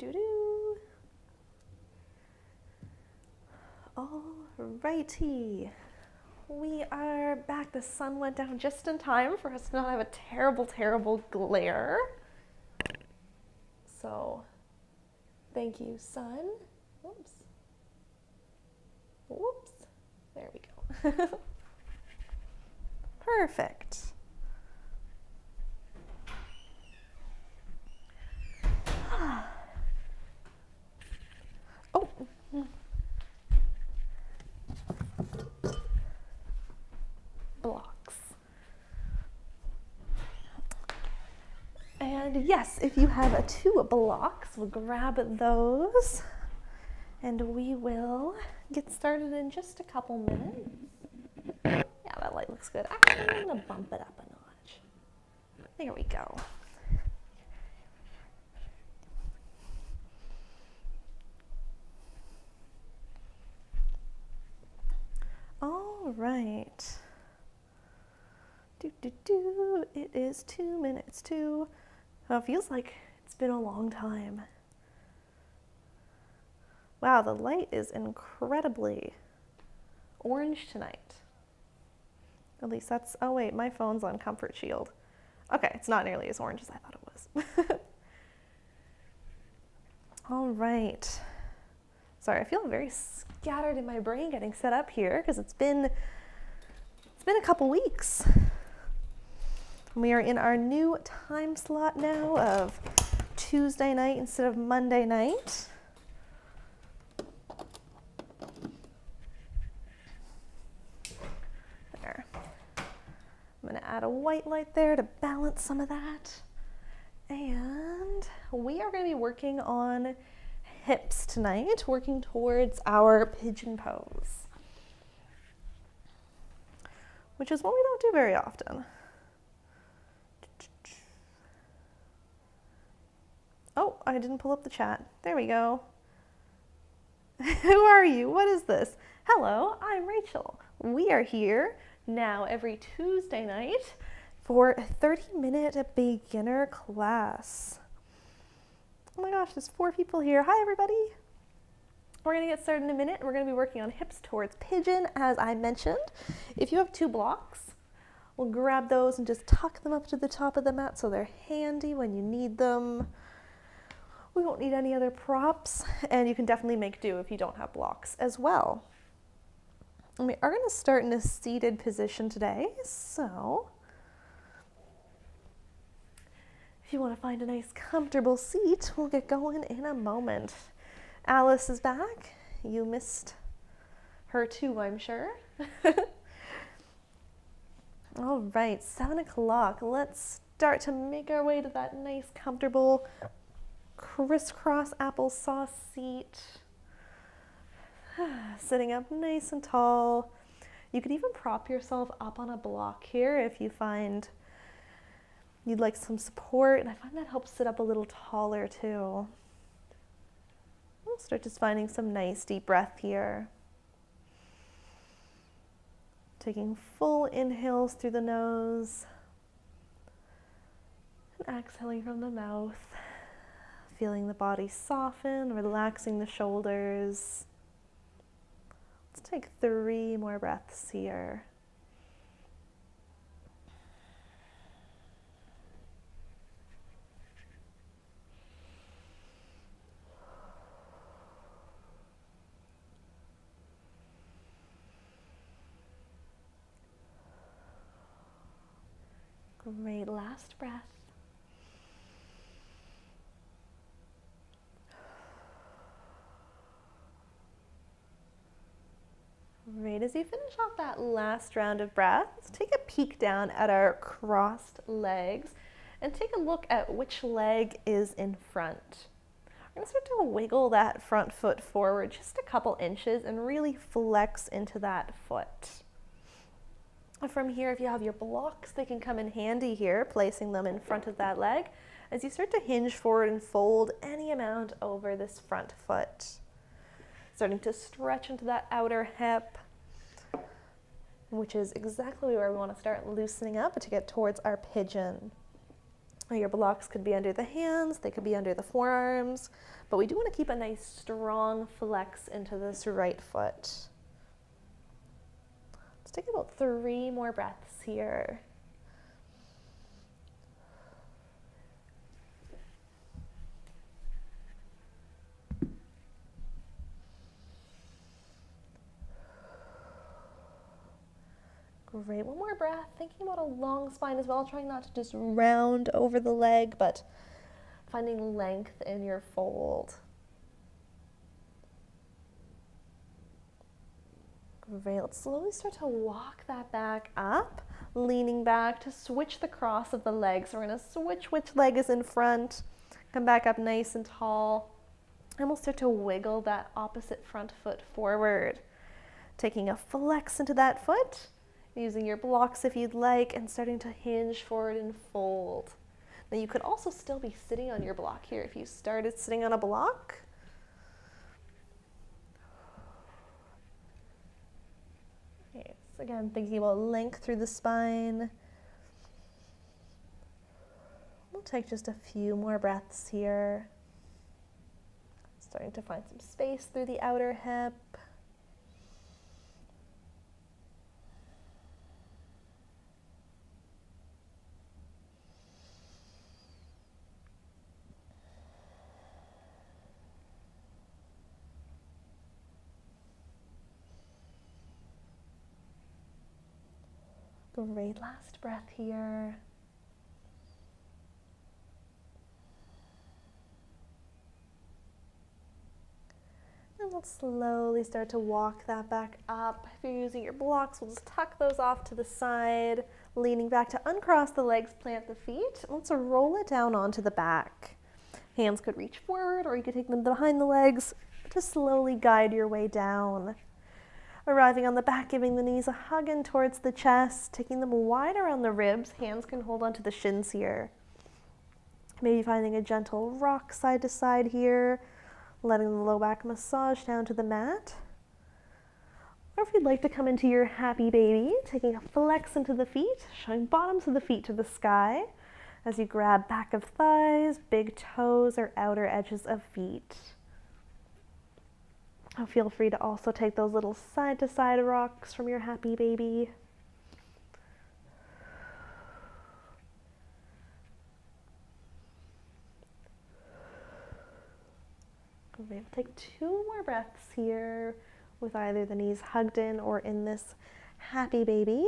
Doo-doo. Alrighty. We are back. The sun went down just in time for us to not have a terrible, terrible glare. So, thank you, sun. Oops. Whoops. There we go. Perfect. Oh. Blocks. And yes, if you have 2 blocks, we'll grab those and we will get started in just a couple minutes. Yeah, that light looks good. Actually, I'm gonna bump it up a notch. There we go. All right. It is 2 minutes to. Oh, it feels like it's been a long time. Wow, the light is incredibly orange tonight. At least that's, oh wait, my phone's on Comfort Shield. Okay, it's not nearly as orange as I thought it was. All right. Sorry, I feel very scattered in my brain getting set up here because it's been a couple weeks. We are in our new time slot now of Tuesday night instead of Monday night. There. I'm going to add a white light there to balance some of that. And we are going to be working on hips tonight, working towards our pigeon pose, which is what we don't do very often. Oh, I didn't pull up the chat. There we go. Who are you? What is this? Hello, I'm Rachel. We are here now every Tuesday night for a 30-minute beginner class. Oh my gosh, there's 4 people here. Hi, everybody. We're going to get started in a minute. We're going to be working on hips towards pigeon, as I mentioned. If you have 2 blocks, we'll grab those and just tuck them up to the top of the mat so they're handy when you need them. We won't need any other props, and you can definitely make do if you don't have blocks as well. And we are going to start in a seated position today, so if you want to find a nice comfortable seat, we'll get going in a moment. Alice is back. You missed her too, I'm sure. All right, 7 o'clock. Let's start to make our way to that nice comfortable crisscross applesauce seat. Sitting up nice and tall. You could even prop yourself up on a block here if you find you'd like some support, and I find that helps sit up a little taller too. We'll start just finding some nice deep breath here. Taking full inhales through the nose and exhaling from the mouth. Feeling the body soften, relaxing the shoulders. Let's take 3 more breaths here. Great, last breath. Right, as you finish off that last round of breath, let's take a peek down at our crossed legs and take a look at which leg is in front. We're going to start to wiggle that front foot forward just a couple inches and really flex into that foot. From here, if you have your blocks, they can come in handy here, placing them in front of that leg as you start to hinge forward and fold any amount over this front foot. Starting to stretch into that outer hip, which is exactly where we want to start loosening up to get towards our pigeon. Your blocks could be under the hands, they could be under the forearms, but we do want to keep a nice strong flex into this right foot. Let's take about 3 more breaths here. Great, one more breath, thinking about a long spine as well, trying not to just round over the leg, but finding length in your fold. Great, let's slowly start to walk that back up, leaning back to switch the cross of the legs. So we're gonna switch which leg is in front, come back up nice and tall, and we'll start to wiggle that opposite front foot forward. Taking a flex into that foot, using your blocks if you'd like, and starting to hinge forward and fold. Now you could also still be sitting on your block here if you started sitting on a block. Okay, so again, thinking about length through the spine. We'll take just a few more breaths here. Starting to find some space through the outer hip. Great, last breath here. And let's slowly start to walk that back up. If you're using your blocks, we'll just tuck those off to the side, leaning back to uncross the legs, plant the feet. Let's roll it down onto the back. Hands could reach forward, or you could take them behind the legs to slowly guide your way down. Arriving on the back, giving the knees a hug in towards the chest, taking them wide around the ribs. Hands can hold onto the shins here. Maybe finding a gentle rock side to side here, letting the low back massage down to the mat. Or if you'd like to come into your happy baby, taking a flex into the feet, showing bottoms of the feet to the sky as you grab back of thighs, big toes, or outer edges of feet. Feel free to also take those little side-to-side rocks from your happy baby. We'll take 2 more breaths here with either the knees hugged in or in this happy baby.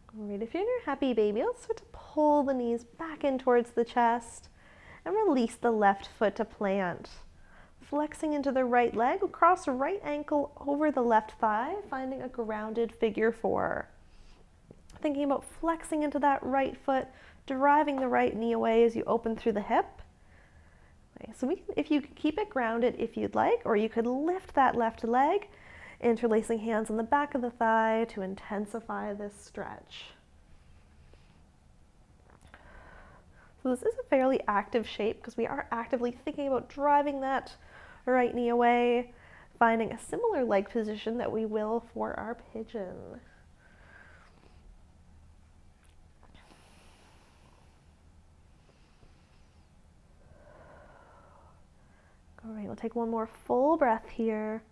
Great. If you're in your happy baby, let's start to pull the knees back in towards the chest and release the left foot to plant. Flexing into the right leg, cross the right ankle over the left thigh, finding a grounded figure 4. Thinking about flexing into that right foot, driving the right knee away as you open through the hip. Okay, so if you could keep it grounded if you'd like, or you could lift that left leg, interlacing hands on the back of the thigh to intensify this stretch. So this is a fairly active shape because we are actively thinking about driving that right knee away, finding a similar leg position that we will for our pigeon. All right, we'll take one more full breath here.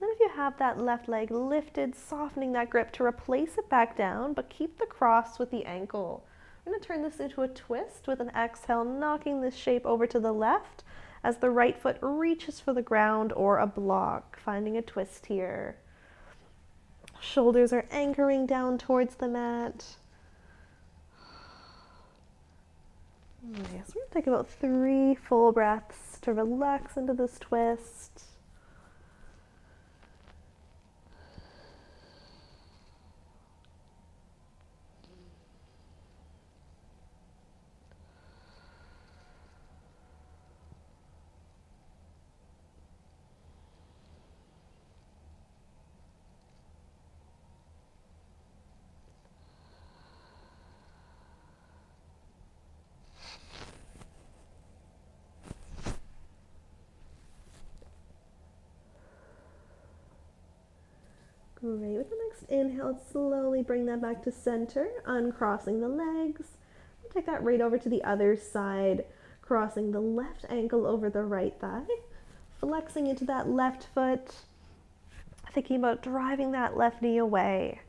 Then if you have that left leg lifted, softening that grip to replace it back down, but keep the cross with the ankle. I'm going to turn this into a twist with an exhale, knocking this shape over to the left as the right foot reaches for the ground or a block, finding a twist here. Shoulders are anchoring down towards the mat. Okay, so we're going to take about 3 full breaths to relax into this twist. Great. With the next inhale, slowly bring that back to center, uncrossing the legs. Take that right over to the other side, crossing the left ankle over the right thigh, flexing into that left foot, thinking about driving that left knee away.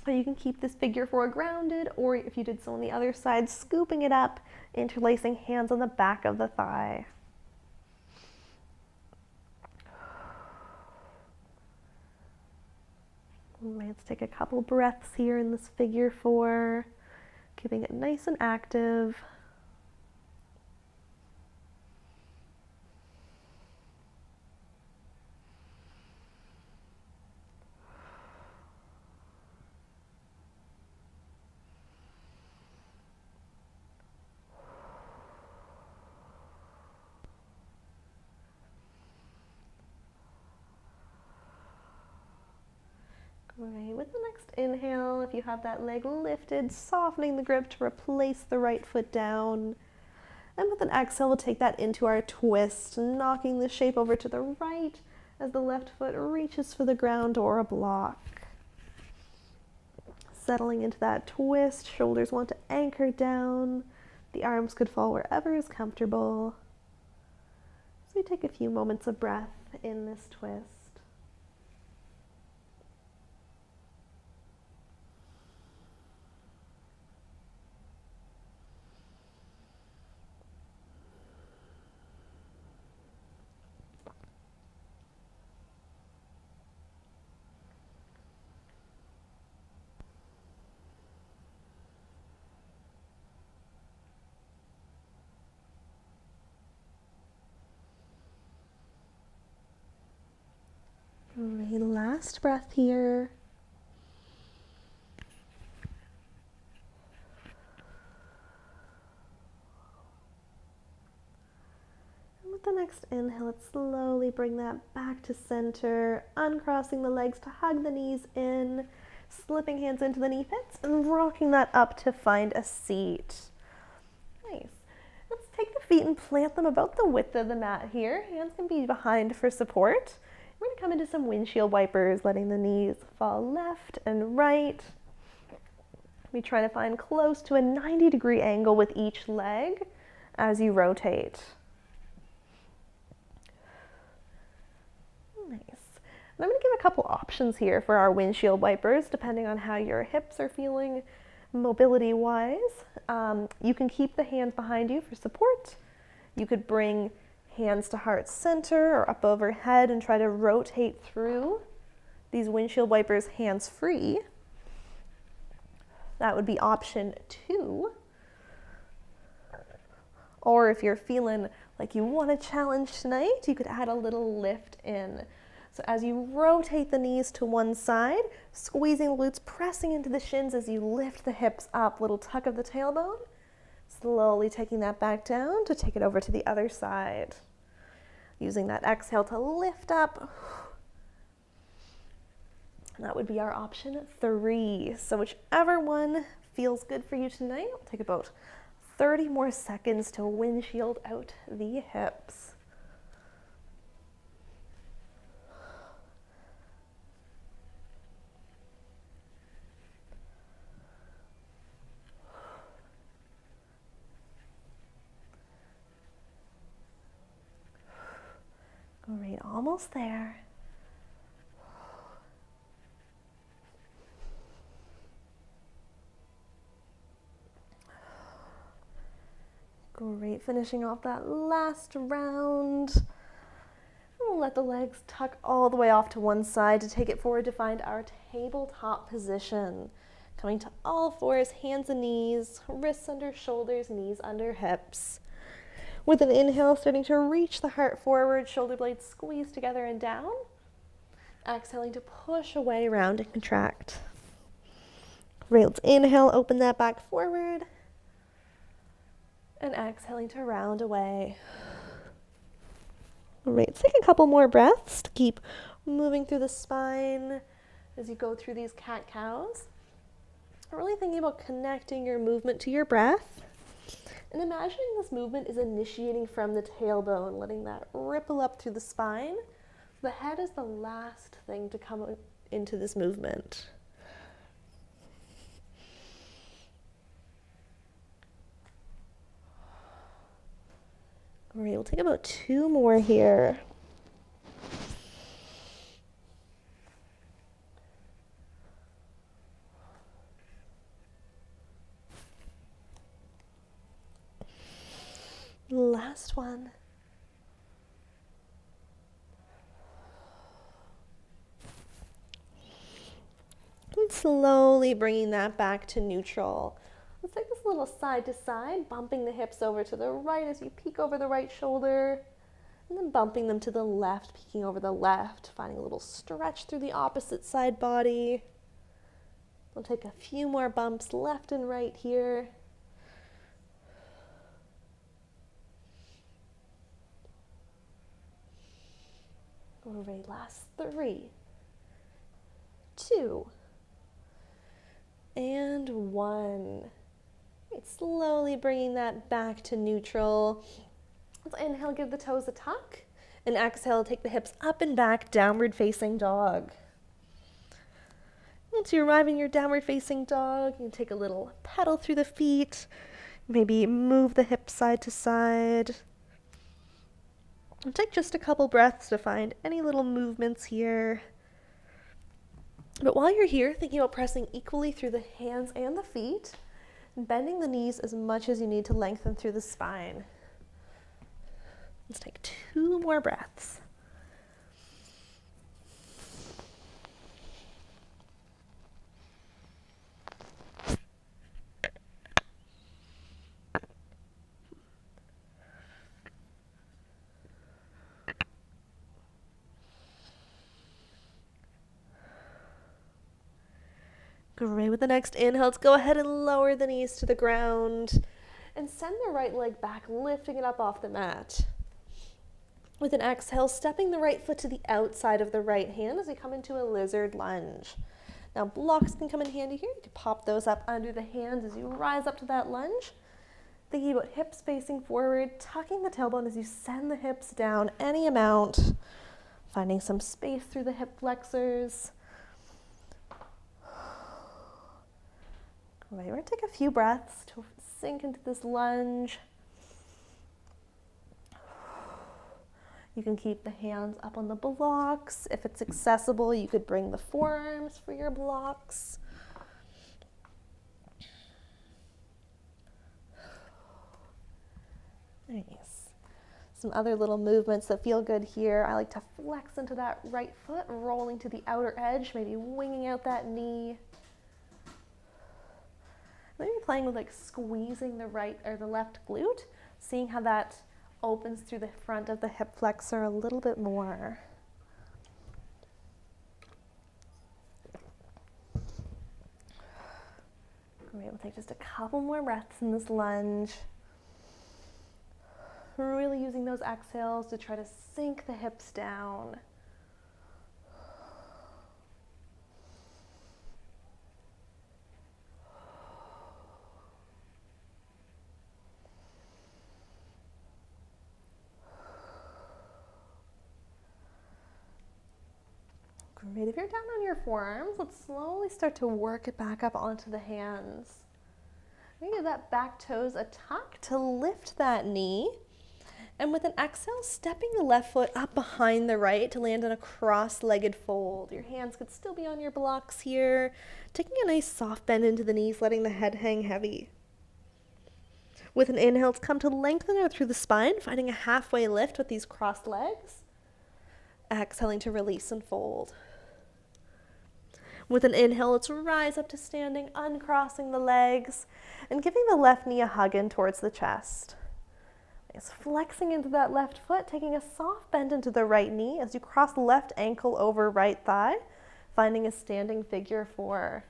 Or you can keep this figure four grounded, or if you did so on the other side, scooping it up, interlacing hands on the back of the thigh. Let's take a couple breaths here in this figure four, keeping it nice and active. Great. With the next inhale, if you have that leg lifted, softening the grip to replace the right foot down. And with an exhale, we'll take that into our twist, knocking the shape over to the right as the left foot reaches for the ground or a block. Settling into that twist, shoulders want to anchor down. The arms could fall wherever is comfortable. So we take a few moments of breath in this twist. Great, last breath here. And with the next inhale, let's slowly bring that back to center, uncrossing the legs to hug the knees in, slipping hands into the knee pits, and rocking that up to find a seat. Nice. Let's take the feet and plant them about the width of the mat here. Hands can be behind for support. We're going to come into some windshield wipers, letting the knees fall left and right. We try to find close to a 90-degree angle with each leg as you rotate. Nice. And I'm going to give a couple options here for our windshield wipers, depending on how your hips are feeling mobility-wise. You can keep the hands behind you for support. You could bring hands to heart center or up overhead and try to rotate through these windshield wipers hands free. That would be option 2. Or if you're feeling like you want a challenge tonight, you could add a little lift in. So as you rotate the knees to one side, squeezing the glutes, pressing into the shins as you lift the hips up, little tuck of the tailbone. Slowly taking that back down to take it over to the other side. Using that exhale to lift up. And that would be our option 3. So whichever one feels good for you tonight, we'll take about 30 more seconds to windshield out the hips. Great, almost there. Great, finishing off that last round. We'll let the legs tuck all the way off to one side to take it forward to find our tabletop position. Coming to all fours, hands and knees, wrists under shoulders, knees under hips. With an inhale, starting to reach the heart forward, shoulder blades squeeze together and down. Exhaling to push away, round and contract. Great, let's inhale, open that back forward. And exhaling to round away. Great, let's take a couple more breaths to keep moving through the spine as you go through these cat-cows. Really thinking about connecting your movement to your breath. And imagining this movement is initiating from the tailbone, letting that ripple up through the spine. The head is the last thing to come into this movement. All right, we'll take about 2 more here. Last one. And slowly bringing that back to neutral. Let's take this a little side to side, bumping the hips over to the right as you peek over the right shoulder, and then bumping them to the left, peeking over the left, finding a little stretch through the opposite side body. We'll take a few more bumps left and right here. All right, last 3, 2, and 1. Right, slowly bringing that back to neutral. Let's inhale, give the toes a tuck, and exhale, take the hips up and back, downward facing dog. Once you arrive in your downward facing dog, you can take a little pedal through the feet, maybe move the hips side to side. And take just a couple breaths to find any little movements here. But while you're here, thinking about pressing equally through the hands and the feet, and bending the knees as much as you need to lengthen through the spine. Let's take 2 more breaths. Great. With the next inhale, let's go ahead and lower the knees to the ground and send the right leg back, lifting it up off the mat. With an exhale, stepping the right foot to the outside of the right hand as we come into a lizard lunge. Now, blocks can come in handy here. You can pop those up under the hands as you rise up to that lunge. Thinking about hips facing forward, tucking the tailbone as you send the hips down any amount, finding some space through the hip flexors. All right, we're going to take a few breaths to sink into this lunge. You can keep the hands up on the blocks. If it's accessible, you could bring the forearms for your blocks. Nice. Some other little movements that feel good here. I like to flex into that right foot, rolling to the outer edge, maybe winging out that knee. Maybe playing with like squeezing the right or the left glute, seeing how that opens through the front of the hip flexor a little bit more. Great, we'll take just a couple more breaths in this lunge. Really using those exhales to try to sink the hips down. Great. If you're down on your forearms, let's slowly start to work it back up onto the hands. Give that back toes a tuck to lift that knee. And with an exhale, stepping the left foot up behind the right to land in a cross-legged fold. Your hands could still be on your blocks here. Taking a nice soft bend into the knees, letting the head hang heavy. With an inhale, let's come to lengthen out through the spine, finding a halfway lift with these crossed legs. Exhaling to release and fold. With an inhale, let's rise up to standing, uncrossing the legs, and giving the left knee a hug in towards the chest. Nice. Flexing into that left foot, taking a soft bend into the right knee as you cross left ankle over right thigh, finding a standing figure 4.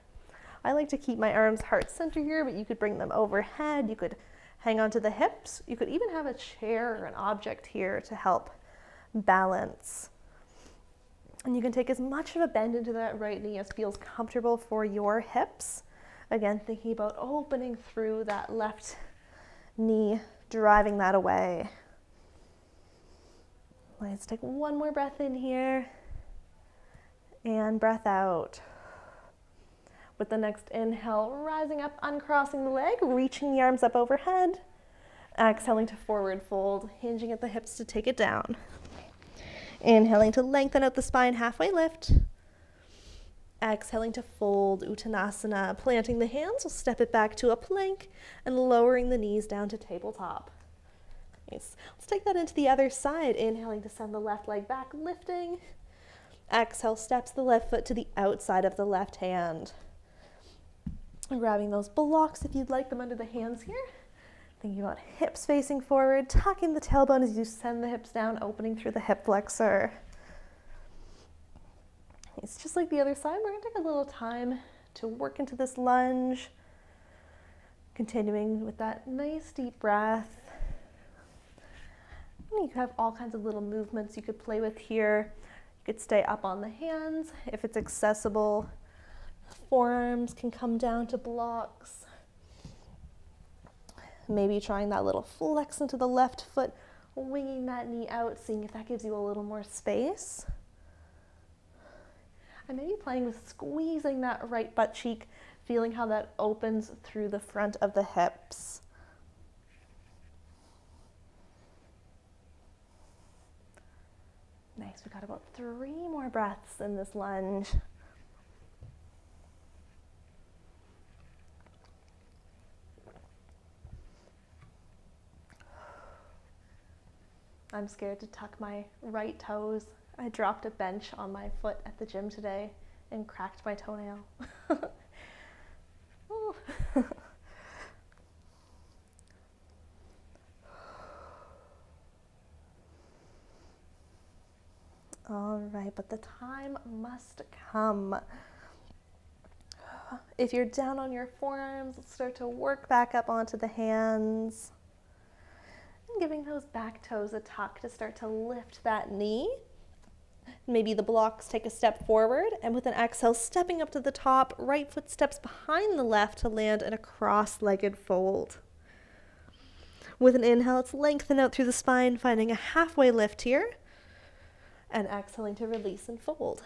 I like to keep my arms heart center here, but you could bring them overhead. You could hang onto the hips. You could even have a chair or an object here to help balance. And you can take as much of a bend into that right knee as feels comfortable for your hips. Again, thinking about opening through that left knee, driving that away. Let's take one more breath in here. And breath out. With the next inhale, rising up, uncrossing the leg, reaching the arms up overhead. Exhaling to forward fold, hinging at the hips to take it down. Inhaling to lengthen out the spine, halfway lift. Exhaling to fold, Uttanasana. Planting the hands, we'll step it back to a plank and lowering the knees down to tabletop. Nice. Let's take that into the other side. Inhaling to send the left leg back, lifting. Exhale, steps the left foot to the outside of the left hand. Grabbing those blocks if you'd like them under the hands here. Thinking about hips facing forward, tucking the tailbone as you send the hips down, opening through the hip flexor. It's just like the other side. We're going to take a little time to work into this lunge. Continuing with that nice deep breath. And you have all kinds of little movements you could play with here. You could stay up on the hands if it's accessible. Forearms can come down to blocks. Maybe trying that little flex into the left foot, winging that knee out, seeing if that gives you a little more space. And maybe playing with squeezing that right butt cheek, feeling how that opens through the front of the hips. Nice, we've got about 3 more breaths in this lunge. I'm scared to tuck my right toes. I dropped a bench on my foot at the gym today and cracked my toenail. All right, but the time must come. If you're down on your forearms, let's start to work back up onto the hands. And giving those back toes a tuck to start to lift that knee. Maybe the blocks take a step forward, and with an exhale, stepping up to the top, right foot steps behind the left to land in a cross-legged fold. With an inhale, let's lengthen out through the spine, finding a halfway lift here. And exhaling to release and fold.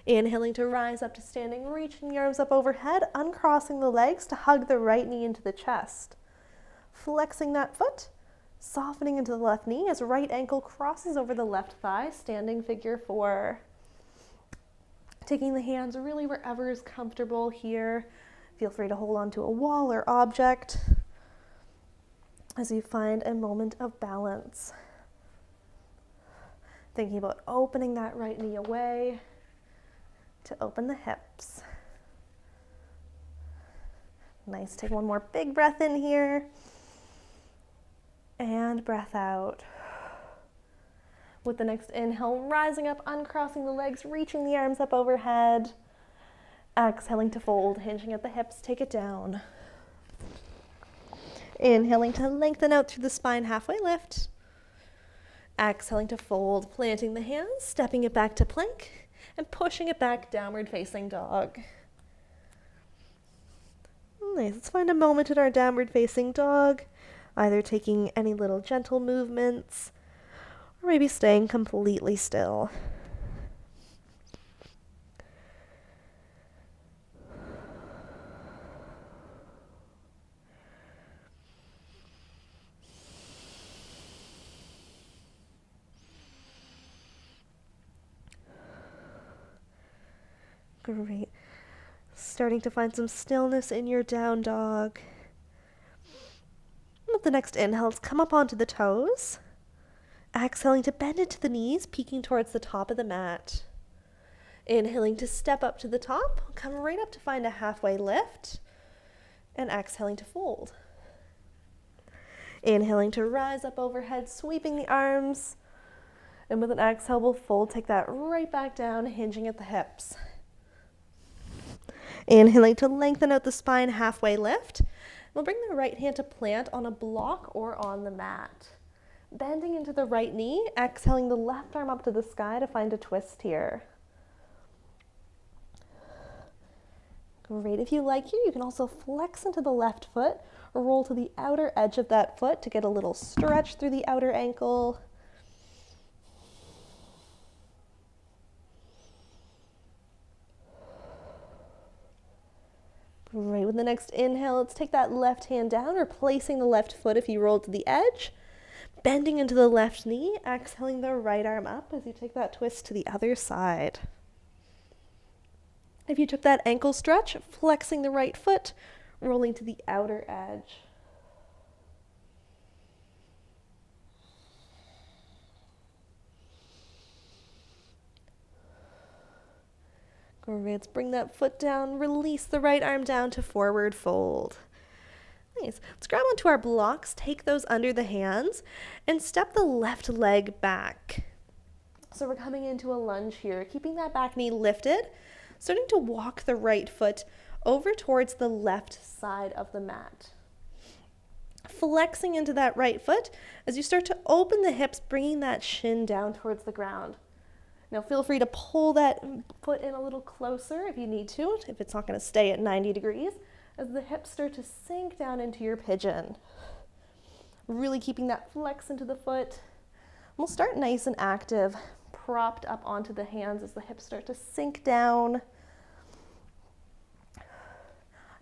Inhaling to rise up to standing, reaching the arms up overhead, uncrossing the legs to hug the right knee into the chest. Flexing that foot, softening into the left knee as right ankle crosses over the left thigh, standing figure 4. Taking the hands really wherever is comfortable here. Feel free to hold on to a wall or object as you find a moment of balance. Thinking about opening that right knee away to open the hips. Nice, take one more big breath in here. And breath out. With the next inhale, rising up, uncrossing the legs, reaching the arms up overhead. Exhaling to fold, hinging at the hips, take it down. Inhaling to lengthen out through the spine, halfway lift. Exhaling to fold, planting the hands, stepping it back to plank, and pushing it back, downward facing dog. Nice, let's find a moment in our downward facing dog, either taking any little gentle movements, or maybe staying completely still. Great. Starting to find some stillness in your down dog. With the next inhale, let's come up onto the toes. Exhaling to bend into the knees, peeking towards the top of the mat. Inhaling to step up to the top, come right up to find a halfway lift. And exhaling to fold. Inhaling to rise up overhead, sweeping the arms. And with an exhale, we'll fold, take that right back down, hinging at the hips. Inhaling to lengthen out the spine, halfway lift. We'll bring the right hand to plant on a block or on the mat. Bending into the right knee, exhaling the left arm up to the sky to find a twist here. Great, if you like here, you can also flex into the left foot or roll to the outer edge of that foot to get a little stretch through the outer ankle. Great. With the next inhale, let's take that left hand down, replacing the left foot if you roll to the edge. Bending into the left knee, exhaling the right arm up as you take that twist to the other side. If you took that ankle stretch, flexing the right foot, rolling to the outer edge. Great. Let's bring that foot down, release the right arm down to forward fold. Nice. Let's grab onto our blocks, take those under the hands, and step the left leg back. So we're coming into a lunge here, keeping that back knee lifted, starting to walk the right foot over towards the left side of the mat. Flexing into that right foot as you start to open the hips, bringing that shin down towards the ground. Now feel free to pull that foot in a little closer if you need to, if it's not going to stay at 90 degrees, as the hips start to sink down into your pigeon. Really keeping that flex into the foot. We'll start nice and active, propped up onto the hands as the hips start to sink down. I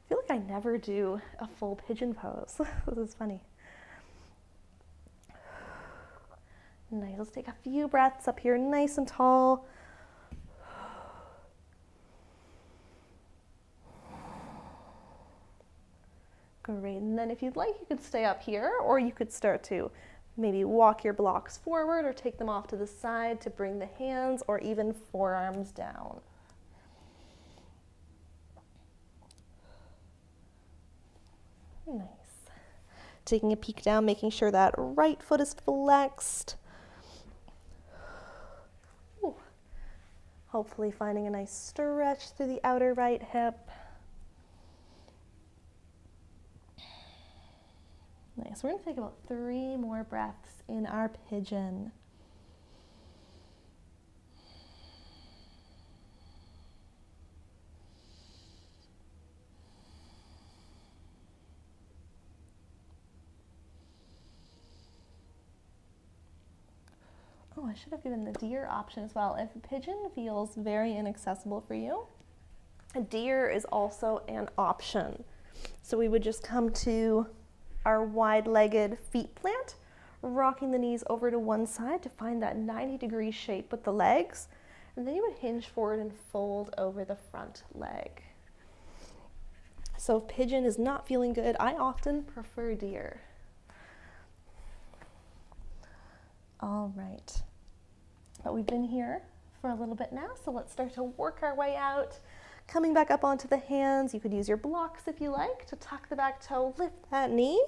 feel like I never do a full pigeon pose. This is funny. Nice. Let's take a few breaths up here, nice and tall. Great. And then if you'd like, you could stay up here, or you could start to maybe walk your blocks forward or take them off to the side to bring the hands or even forearms down. Nice. Taking a peek down, making sure that right foot is flexed. Ooh. Hopefully finding a nice stretch through the outer right hip. Nice. We're going to take about 3 more breaths in our pigeon. Oh, I should have given the deer option as well. If a pigeon feels very inaccessible for you, a deer is also an option. So we would just come to our wide-legged feet plant, rocking the knees over to one side to find that 90-degree shape with the legs, and then you would hinge forward and fold over the front leg. So if pigeon is not feeling good, I often prefer deer. All right, but we've been here for a little bit now, so let's start to work our way out. Coming back up onto the hands, you could use your blocks if you like to tuck the back toe, lift that knee,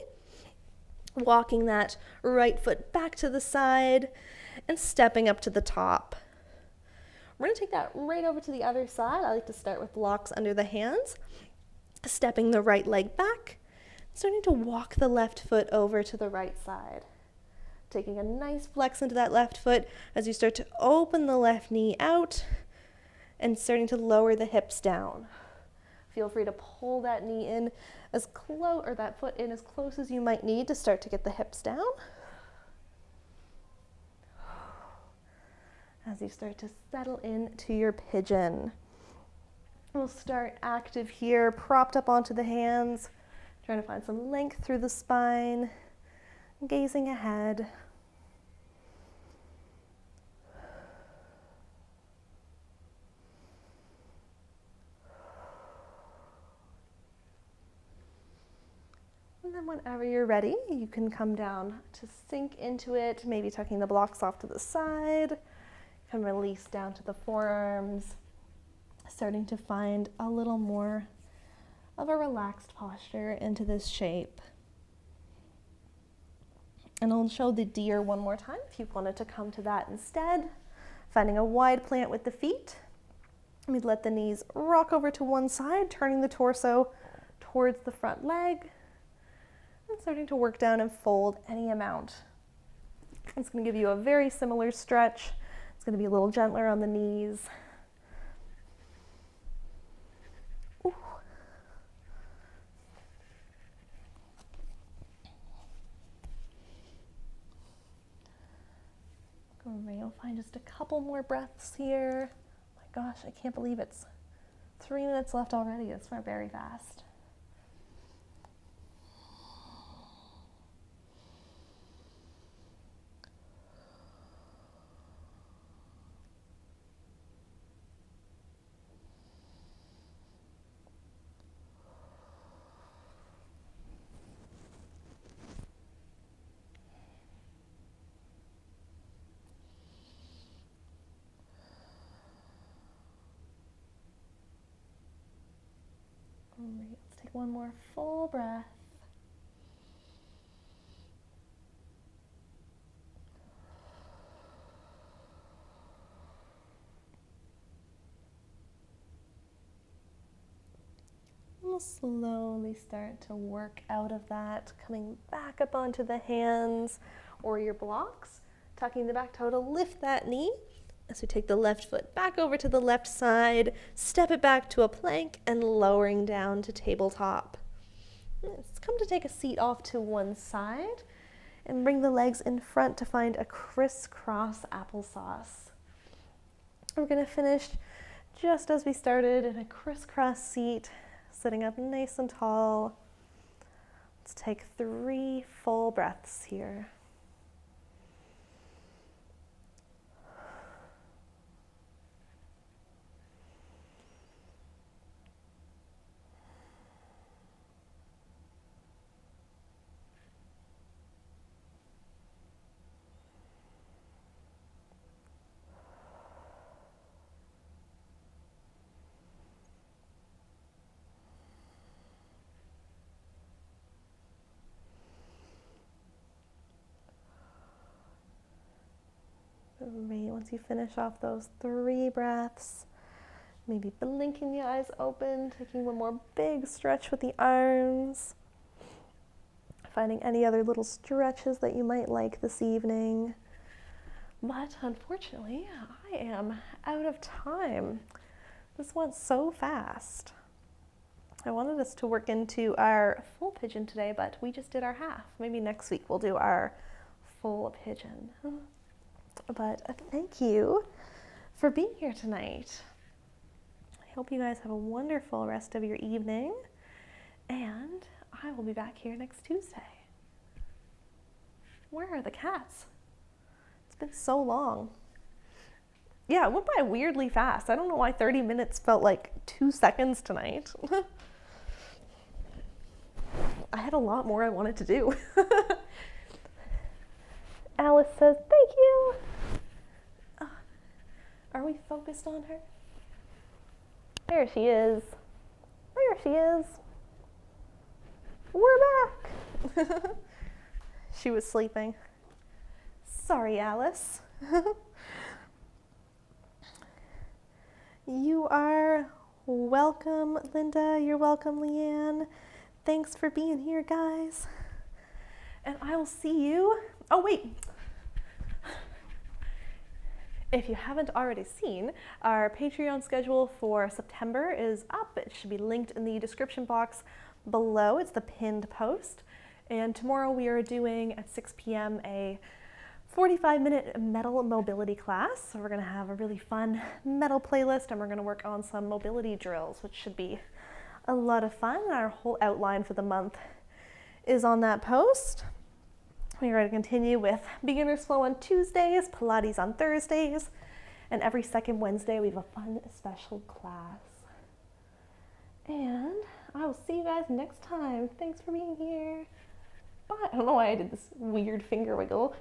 walking that right foot back to the side and stepping up to the top. We're going to take that right over to the other side. I like to start with blocks under the hands, stepping the right leg back, starting to walk the left foot over to the right side. Taking a nice flex into that left foot as you start to open the left knee out and starting to lower the hips down. Feel free to pull that knee in as close, or that foot in as close as you might need to start to get the hips down. As you start to settle into your pigeon. We'll start active here, propped up onto the hands, trying to find some length through the spine, gazing ahead. And then whenever you're ready, you can come down to sink into it, maybe tucking the blocks off to the side. You can release down to the forearms, starting to find a little more of a relaxed posture into this shape. And I'll show the deer one more time if you wanted to come to that instead. Finding a wide plant with the feet. We'd let the knees rock over to one side, turning the torso towards the front leg. And starting to work down and fold any amount. It's going to give you a very similar stretch. It's going to be a little gentler on the knees. Ooh. Great. We'll find just a couple more breaths here. Oh my gosh, I can't believe it's 3 minutes left already. This went very fast. All right, let's take one more full breath. We'll slowly start to work out of that, coming back up onto the hands or your blocks, tucking the back toe to lift that knee. As we take the left foot back over to the left side, step it back to a plank and lowering down to tabletop. Let's come to take a seat off to one side and bring the legs in front to find a crisscross applesauce. We're going to finish just as we started in a crisscross seat, sitting up nice and tall. Let's take 3 full breaths here. Right, once you finish off those 3 breaths, maybe blinking the eyes open, taking one more big stretch with the arms, finding any other little stretches that you might like this evening. But unfortunately, I am out of time. This went so fast. I wanted us to work into our full pigeon today, but we just did our half. Maybe next week we'll do our full pigeon. But thank you for being here tonight. I hope you guys have a wonderful rest of your evening, and I will be back here next Tuesday. Where are the cats? It's been so long. Yeah, it went by weirdly fast. I don't know why 30 minutes felt like 2 seconds tonight. I had a lot more I wanted to do. Alice says, thank you. Are we focused on her? There she is. There she is. We're back. She was sleeping. Sorry, Alice. You are welcome, Linda. You're welcome, Leanne. Thanks for being here, guys. And I will see you. Oh, wait. If you haven't already seen, our Patreon schedule for September is up. It should be linked in the description box below. It's the pinned post. And tomorrow we are doing at 6 p.m. a 45-minute metal mobility class. So we're going to have a really fun metal playlist, and we're going to work on some mobility drills, which should be a lot of fun. Our whole outline for the month is on that post. We're going to continue with Beginner's Flow on Tuesdays, Pilates on Thursdays, and every second Wednesday we have a fun special class. And I will see you guys next time. Thanks for being here. Bye. I don't know why I did this weird finger wiggle.